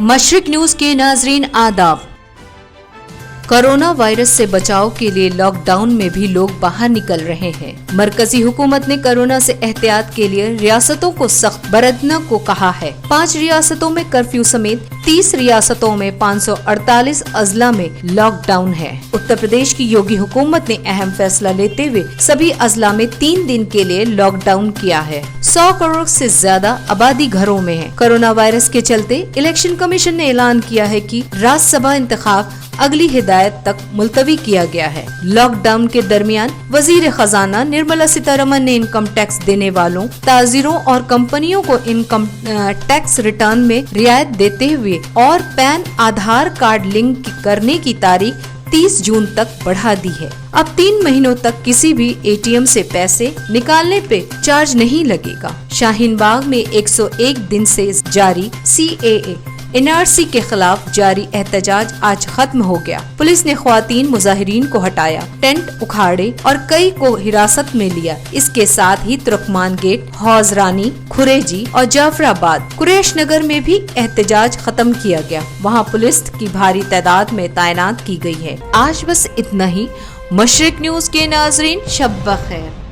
मशरिक news के नाजरीन आदाब। कोरोना वायरस से बचाव के लिए लॉकडाउन में भी लोग बाहर निकल रहे हैं। मरकजी हुकूमत ने कोरोना से एहतियात के लिए रियासतों को सख्त बरतने को कहा है। 5 रियासतों में कर्फ्यू समेत 30 रियासतों में 548 अजला में लॉकडाउन है। उत्तर प्रदेश की योगी हुकूमत ने अहम फैसला लेते हुए सभी अजला में 3 दिन के लिए लॉकडाउन किया है। 100 करोड़ से ज्यादा आबादी घरों में है। कोरोना वायरस के चलते इलेक्शन कमीशन ने ऐलान किया है कि राज्यसभा इंतखाब अगली हिदायत तक मुलतवी किया गया है। लॉकडाउन के दरमियान वजीर खजाना निर्मला सीतारमन ने इनकम टैक्स देने वालों, ताजिरों और कंपनियों को इनकम टैक्स रिटर्न में रियायत देते हुए और पैन आधार कार्ड लिंक करने की तारीख 30 जून तक बढ़ा दी है। अब 3 महीनों तक किसी भी एटीएम से पैसे निकालने पे चार्ज नहीं लगेगा। शाहीन बाग में 101 दिन से जारी CAA NRC के खिलाफ जारी एहतजाज आज खत्म हो गया। पुलिस ने ख्वातीन मुजाहिरीन को हटाया, टेंट उखाड़े और कई को हिरासत में लिया। इसके साथ ही तुर्कमान गेट, हौज रानी, खुरेजी और जाफराबाद, कुरैश नगर में भी एहतजाज खत्म किया गया। वहां पुलिस की भारी तादाद में तैनात की गई है। आज बस इतना ही। मशरिक न्यूज के नाजरीन, शब बखैर।